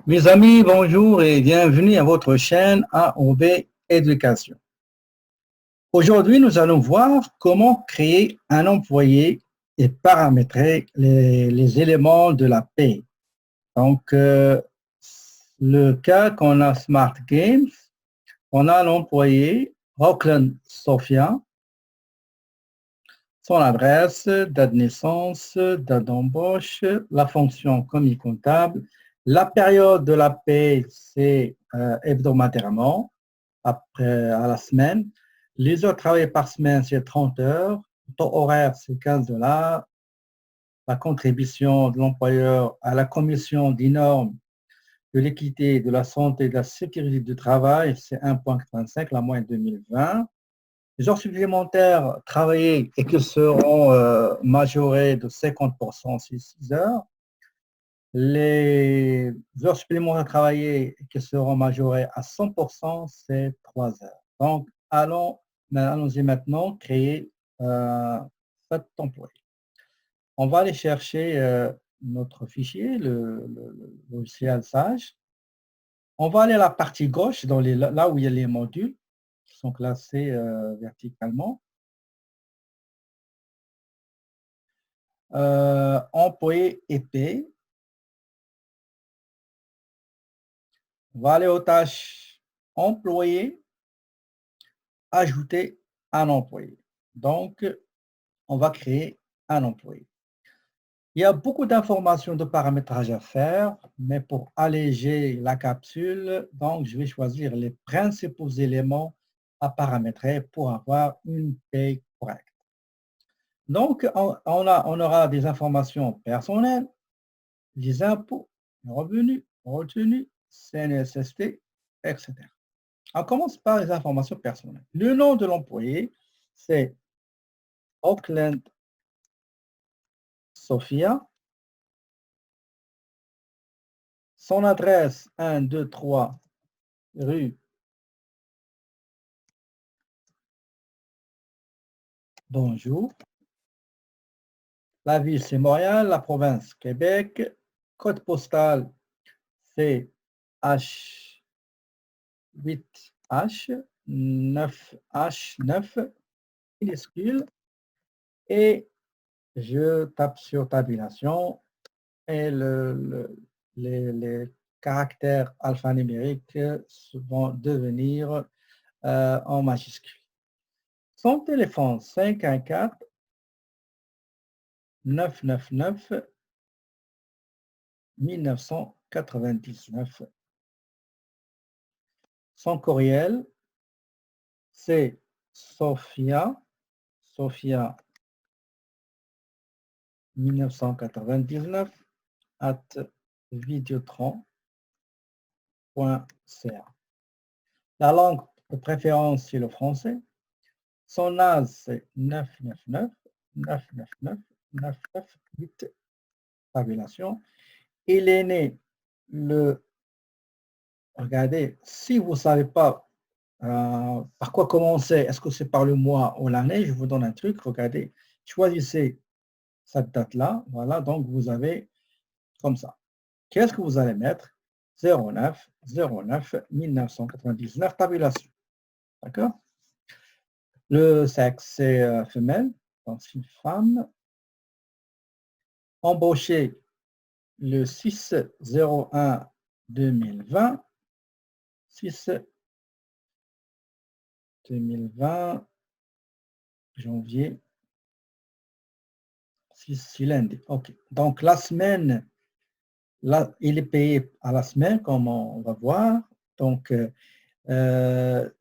Mes amis, bonjour et bienvenue à votre chaîne AOB Éducation. Aujourd'hui, nous allons voir comment créer un employé et paramétrer les éléments de la paie. Donc, le cas qu'on a Smart Games, on a l'employé Rockland Sophia, son adresse, date de naissance, date d'embauche, la fonction commis comptable. La période de la paie, c'est hebdomadairement, après, à la semaine. Les heures travaillées par semaine, c'est 30 heures. Le taux horaire, c'est 15 $. La contribution de l'employeur à la commission des normes de l'équité, de la santé et de la sécurité du travail, c'est 1,85, la moyenne 2020. Les heures supplémentaires travaillées et qui seront majorées de 50%, c'est 6 heures. Les heures supplémentaires travaillées qui seront majorées à 100%, c'est 3 heures. Donc, allons-y maintenant créer cet employé. On va aller chercher notre fichier, le logiciel Sage. On va aller à la partie gauche, là où il y a les modules qui sont classés verticalement. Employé épée. On va aller aux tâches employé, ajouter un employé. Donc, on va créer un employé. Il y a beaucoup d'informations de paramétrage à faire, mais pour alléger la capsule, donc je vais choisir les principaux éléments à paramétrer pour avoir une paye correcte. Donc, on aura des informations personnelles, les impôts, les revenus, retenus, CNSST, etc. On commence par les informations personnelles. Le nom de l'employé, c'est Auckland Sophia. Son adresse, 1, 2, 3, rue Bonjour. La ville, c'est Montréal. La province, Québec. Code postal, c'est H8H, 9H9, minuscule. Et je tape sur tabulation et les caractères alphanumériques vont devenir en majuscule. Son téléphone 514 999 1999. Son courriel, c'est Sophia 1999 @videotron.ca. La langue de préférence, c'est le français. Son âge, c'est 999 999 998. Tabulation. Il est né regardez, si vous ne savez pas par quoi commencer, est-ce que c'est par le mois ou l'année, je vous donne un truc, regardez, choisissez cette date-là, voilà, donc vous avez comme ça. Qu'est-ce que vous allez mettre? 09 09 1999, tabulation. D'accord? Le sexe, c'est femelle, donc c'est une femme. Embauché le 6/01/2020, 6/2020, janvier, 6 lundi. OK. Donc, la semaine, là, il est payé à la semaine, comme on va voir. Donc, la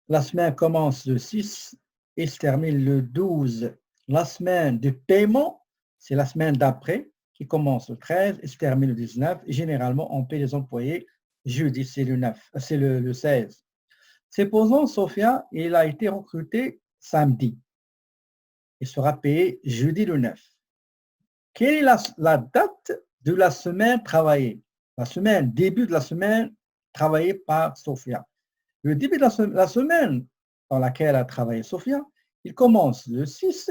semaine commence le 6 et se termine le 12. La semaine de paiement, c'est la semaine d'après, qui commence le 13 et se termine le 19. Et généralement, on paie les employés jeudi, c'est le 9, c'est le 16. Supposons, Sophia, il a été recruté samedi. Il sera payé jeudi le 9. Quelle est la date de la semaine travaillée? Début de la semaine travaillée par Sophia. Le début de la semaine dans laquelle a travaillé Sophia, il commence le 6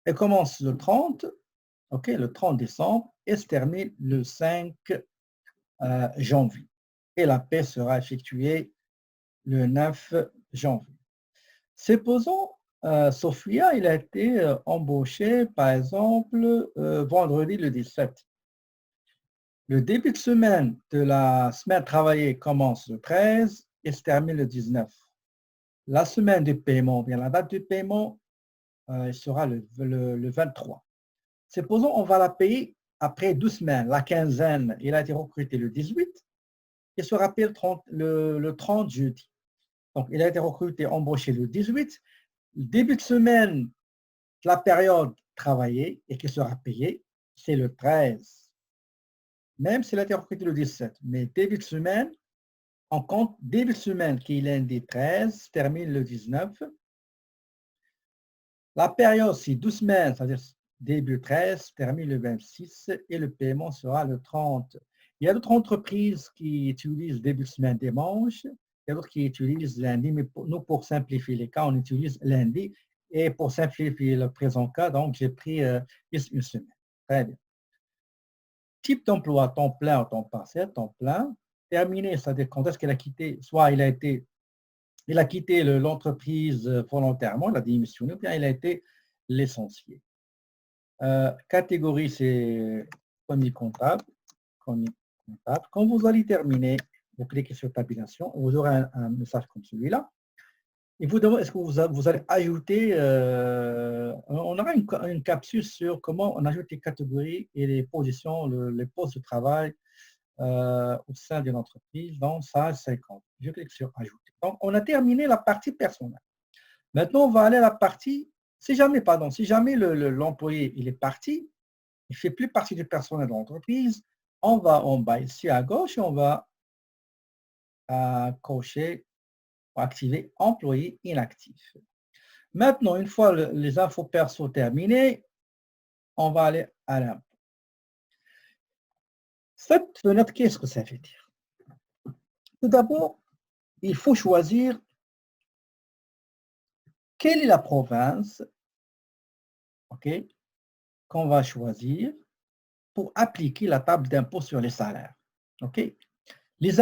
et commence le 30, ok, le 30 décembre, et se termine le 5 janvier. Et la paie sera effectuée le 9 janvier. Supposons, Sophia, il a été embauché, par exemple, vendredi le 17. Le début de semaine de la semaine travaillée commence le 13 et se termine le 19. La semaine du paiement, bien la date du paiement, sera le 23. Supposons on va la payer après 12 semaines, la quinzaine, il a été recruté le 18 et se rappelle le 30 jeudi. Donc, il a été recruté, embauché le 18. Le début de semaine, la période travaillée et qui sera payée, c'est le 13. Même s'il a été recruté le 17. Mais début de semaine, on compte début de semaine qui est lundi 13, termine le 19. La période, c'est 12 semaines, c'est-à-dire début 13, termine le 26 et le paiement sera le 30. Il y a d'autres entreprises qui utilisent début de semaine dimanche, il y a d'autres qui utilisent lundi, mais nous, pour simplifier les cas, on utilise lundi. Et pour simplifier le présent cas, donc j'ai pris une semaine. Très bien. Type d'emploi, temps plein ou temps partiel, temps plein. Terminé, c'est-à-dire quand est-ce qu'il a quitté, soit il a quitté l'entreprise volontairement, il a démissionné, ou bien il a été licencié. Catégorie, c'est commis comptable. Quand vous allez terminer, vous cliquez sur tabulation, vous aurez un message comme celui-là. Il vous demande est-ce que vous allez ajouter, on aura une capsule sur comment on ajoute les catégories et les positions, les postes de travail au sein d'une entreprise dans Sage 50. Je clique sur ajouter. Donc, on a terminé la partie personnelle. Maintenant, on va aller à la partie, si jamais l'employé il est parti, il ne fait plus partie du personnel de l'entreprise, on va en bas ici à gauche et on va cocher ou activer employé inactif. Maintenant, une fois les infos perso terminées, on va aller à l'impôt. Cette fenêtre, qu'est-ce que ça veut dire? Tout d'abord, il faut choisir quelle est la province qu'on va choisir pour appliquer la table d'impôt sur les salaires. Les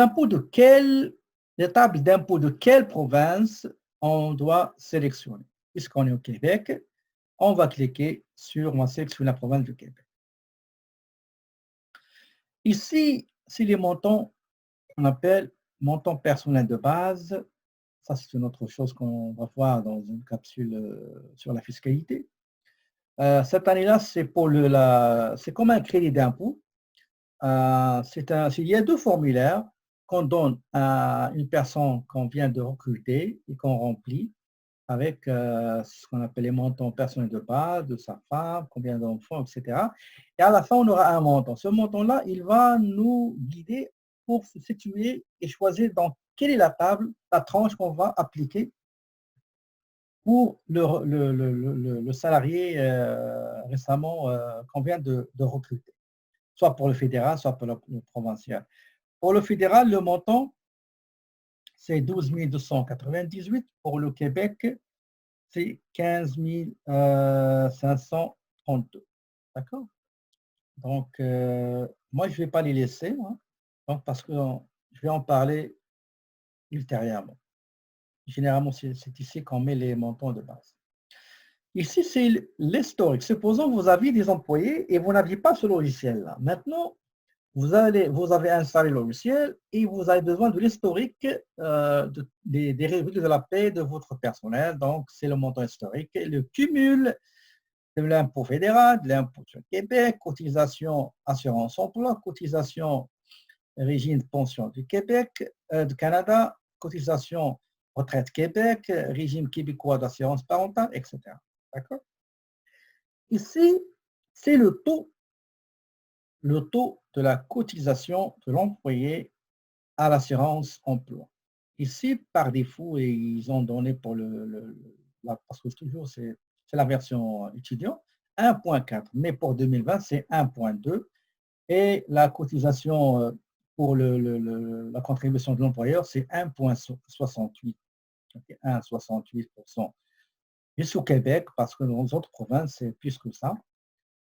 tables d'impôt de quelle province on doit sélectionner? Puisqu'on est au Québec, on va cliquer sur, on va sélectionner la province du Québec. Ici, c'est les montants qu'on appelle montants personnels de base. Ça, c'est une autre chose qu'on va voir dans une capsule sur la fiscalité. Cette année-là, c'est comme un crédit d'impôt. Il y a deux formulaires qu'on donne à une personne qu'on vient de recruter et qu'on remplit avec ce qu'on appelle les montants personnels de base, de sa femme, combien d'enfants, etc. Et à la fin, on aura un montant. Ce montant-là, il va nous guider pour se situer et choisir dans quelle est la table, la tranche qu'on va appliquer pour le salarié récemment qu'on vient de recruter, soit pour le fédéral, soit pour le provincial. Pour le fédéral, le montant, c'est 12 298. Pour le Québec, c'est 15 532. D'accord? Donc, moi, je ne vais pas les laisser, donc, parce que je vais en parler ultérieurement. Généralement, c'est ici qu'on met les montants de base. Ici, c'est l'historique. Supposons que vous aviez des employés et vous n'aviez pas ce logiciel-là. Maintenant, vous avez installé le logiciel et vous avez besoin de l'historique des revenus de la paie de votre personnel. Donc, c'est le montant historique, le cumul de l'impôt fédéral, de l'impôt sur le Québec, cotisation assurance emploi, cotisation régime de pension du Québec, du Canada, cotisation retraite Québec, régime québécois d'assurance parentale, etc. D'accord? Ici, c'est le taux de la cotisation de l'employé à l'assurance emploi. Ici, par défaut, et ils ont donné pour parce que toujours c'est la version étudiant, 1.4, mais pour 2020, c'est 1.2. Et la cotisation pour la contribution de l'employeur, c'est 1.68. 1,68%. Juste au Québec, parce que dans les autres provinces, c'est plus que ça.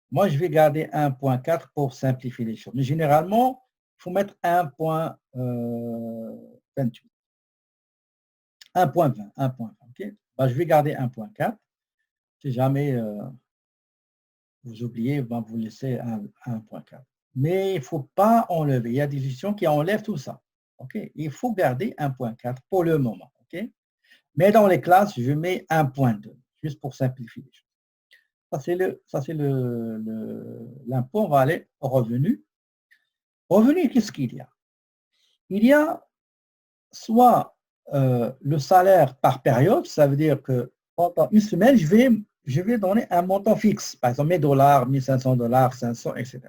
Moi, je vais garder 1.4 pour simplifier les choses. Mais généralement, il faut mettre 1,28. 1,20. 1,20. OK? Ben, je vais garder 1,4. Si jamais vous oubliez, ben, vous laissez 1,4. Mais il ne faut pas enlever. Il y a des décisions qui enlèvent tout ça. OK? Il faut garder 1,4 pour le moment. OK? Mais dans les classes, je mets 1,2, juste pour simplifier les choses. Ça, c'est l'impôt. On va aller au revenu. Revenu, qu'est-ce qu'il y a? Il y a soit le salaire par période, ça veut dire que pendant une semaine, je vais donner un montant fixe, par exemple 1000 $, 1500 $, 500, etc.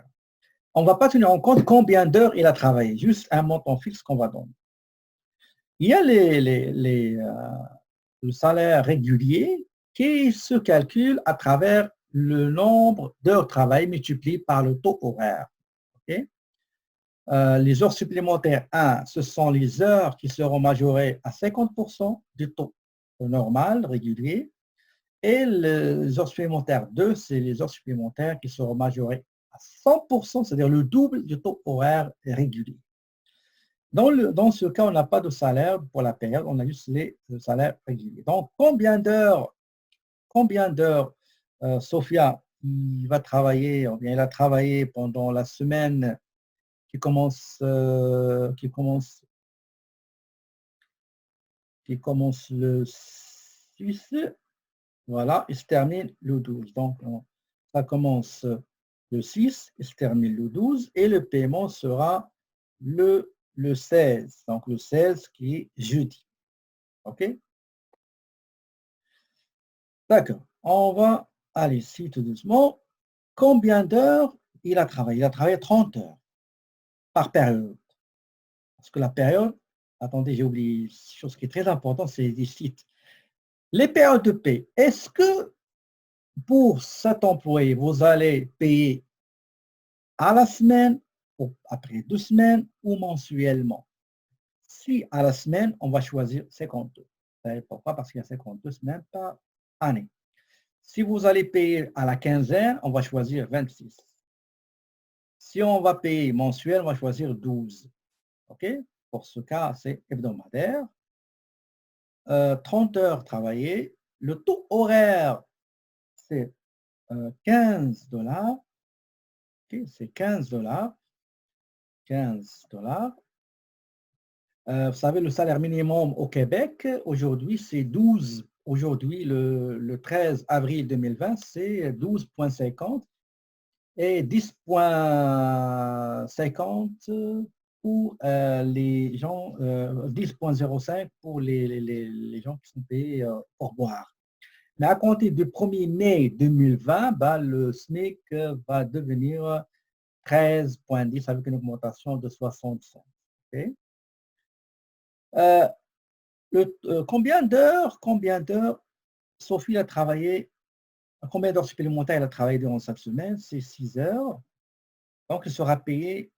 On ne va pas tenir en compte combien d'heures il a travaillé, juste un montant fixe qu'on va donner. Il y a le salaire régulier qui se calcule à travers le nombre d'heures travaillées multiplié par le taux horaire. Okay? Les heures supplémentaires, 1, ce sont les heures qui seront majorées à 50% du taux normal, régulier. Et les heures supplémentaires 2, c'est les heures supplémentaires qui seront majorées à 100%, c'est-à-dire le double du taux horaire régulier. Dans ce cas, on n'a pas de salaire pour la période, on a juste les salaires réguliers. Donc, combien d'heures Sophia il va travailler, ou bien il a travaillé pendant la semaine qui commence le 6, voilà, il se termine le 12. Donc, ça commence le 6, il se termine le 12, et le paiement sera le 16. Donc, le 16 qui est jeudi. OK? D'accord. On va aller ici tout doucement. Combien d'heures il a travaillé? Il a travaillé 30 heures par période. Parce que la période, attendez, j'ai oublié une chose qui est très importante, c'est les sites. Les périodes de paie, est-ce que pour cet employé, vous allez payer à la semaine, ou après 2 semaines, ou mensuellement? Si à la semaine, on va choisir 52. Vous savez pourquoi? Parce qu'il y a 52 semaines par année. Si vous allez payer à la quinzaine, on va choisir 26. Si on va payer mensuel, on va choisir 12. OK? Pour ce cas, c'est hebdomadaire. 30 heures travaillées. Le taux horaire, c'est 15 $. Okay, c'est 15 $. 15 $. Vous savez, le salaire minimum au Québec, aujourd'hui, c'est 12. Aujourd'hui, le 13 avril 2020, c'est 12,50 et 10,50 pour les gens, 10,05 pour les gens qui sont payés pour boire. Mais à compter du 1er mai 2020, bah, le SMIC va devenir 13,10 avec une augmentation de 65. Okay? Combien d'heures Sophie a travaillé, combien d'heures supplémentaires elle a travaillé durant cette semaine? C'est 6 heures. Donc, il sera payé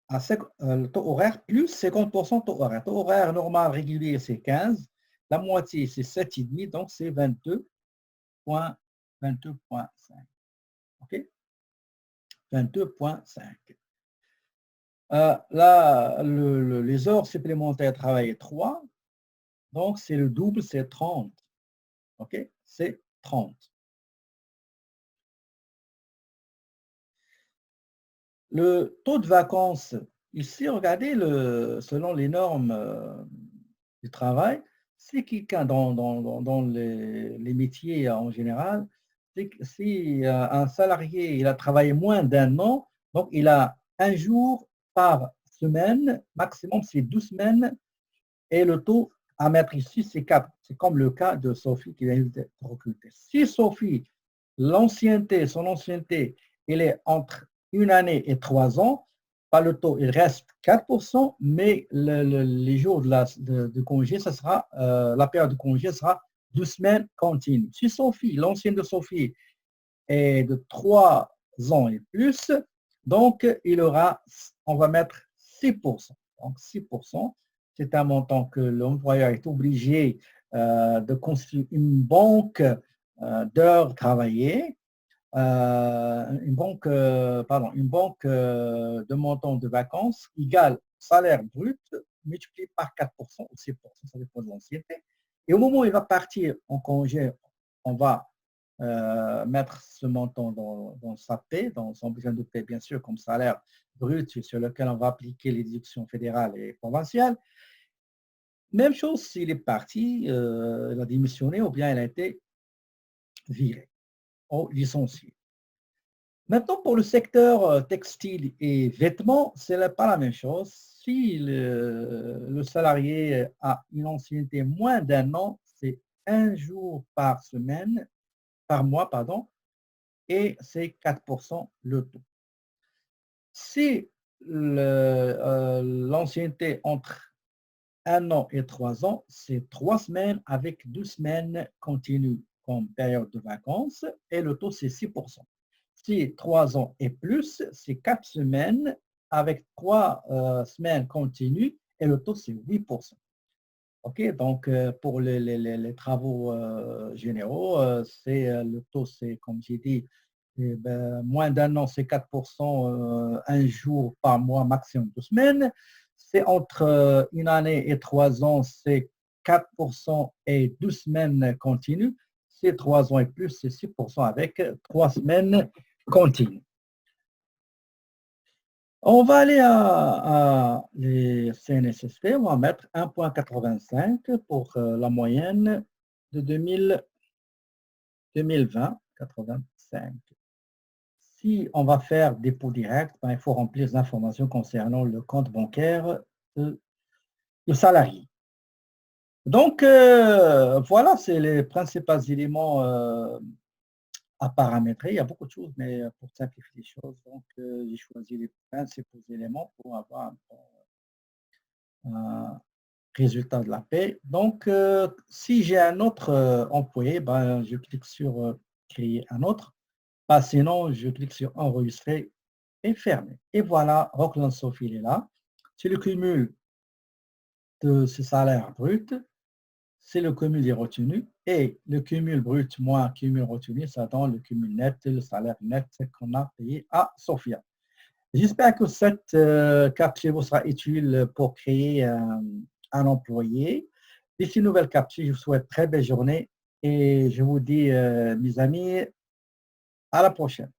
à le taux horaire plus 50% taux horaire. Taux horaire normal régulier, c'est 15. La moitié, c'est 7,5, donc c'est 22,5. OK? 22,5. Là, les heures supplémentaires travaillées 3. Donc, c'est le double, c'est 30. OK? C'est 30. Le taux de vacances, ici, regardez, selon les normes du travail, si quelqu'un dans les métiers en général, si un salarié il a travaillé moins d'un an, donc il a un jour par semaine, maximum c'est 12 semaines, et le taux à mettre ici, c'est 4. C'est comme le cas de Sophie qui vient d'être recrutée. Si Sophie, son ancienneté, elle est entre 1 année et 3 ans, pas le taux, il reste 4%, mais les jours de congé, ça sera, la période de congé sera 2 semaines continues. Si Sophie, l'ancienne de Sophie, est de 3 ans et plus, donc il aura, on va mettre 6%. Donc 6%, c'est un montant que l'employeur est obligé de constituer une banque d'heures travaillées. une banque de montant de vacances égale salaire brut multiplié par 4% ou 6%, ça dépend de l'ancienneté. Et au moment où il va partir en congé, on va mettre ce montant dans sa paie, dans son besoin de paie, bien sûr, comme salaire brut sur lequel on va appliquer les déductions fédérales et provinciales. Même chose s'il est parti, il a démissionné ou bien il a été viré ou licencié. Maintenant, pour le secteur textile et vêtements, ce n'est pas la même chose. Si le salarié a une ancienneté moins d'un an, c'est 1 jour par semaine, par mois, pardon, et c'est 4% le taux. Si l'ancienneté entre 1 an et 3 ans, c'est 3 semaines avec 12 semaines continues comme période de vacances et le taux, c'est 6%. Si 3 ans et plus, c'est 4 semaines avec 3 semaines continues et le taux, c'est 8%. OK, donc pour les travaux généraux, le taux, c'est comme j'ai dit, moins d'un an, c'est 4%, 1 jour par mois, maximum 2 semaines. C'est entre 1 année et 3 ans, c'est 4% et 12 semaines continues. C'est 3 ans et plus, c'est 6% avec 3 semaines continues. On va aller à les CNSST, on va mettre 1,85 pour la moyenne de 2020, 85. Si on va faire dépôt direct, il faut remplir les informations concernant le compte bancaire du salarié. Donc, voilà, c'est les principaux éléments à paramétrer. Il y a beaucoup de choses, mais pour simplifier les choses, donc j'ai choisi les principaux éléments pour avoir un résultat de la paie. Donc, si j'ai un autre employé, ben, je clique sur créer un autre. Sinon, je clique sur enregistrer et fermer. Et voilà, Rockland Sophie est là. C'est le cumul de ce salaire brut. C'est le cumul des retenues. Et le cumul brut moins cumul retenu, ça donne le cumul net, le salaire net qu'on a payé à Sophia. J'espère que cette capture vous sera utile pour créer un employé. D'ici une nouvelle capture, je vous souhaite très belle journée et je vous dis, mes amis, à la prochaine.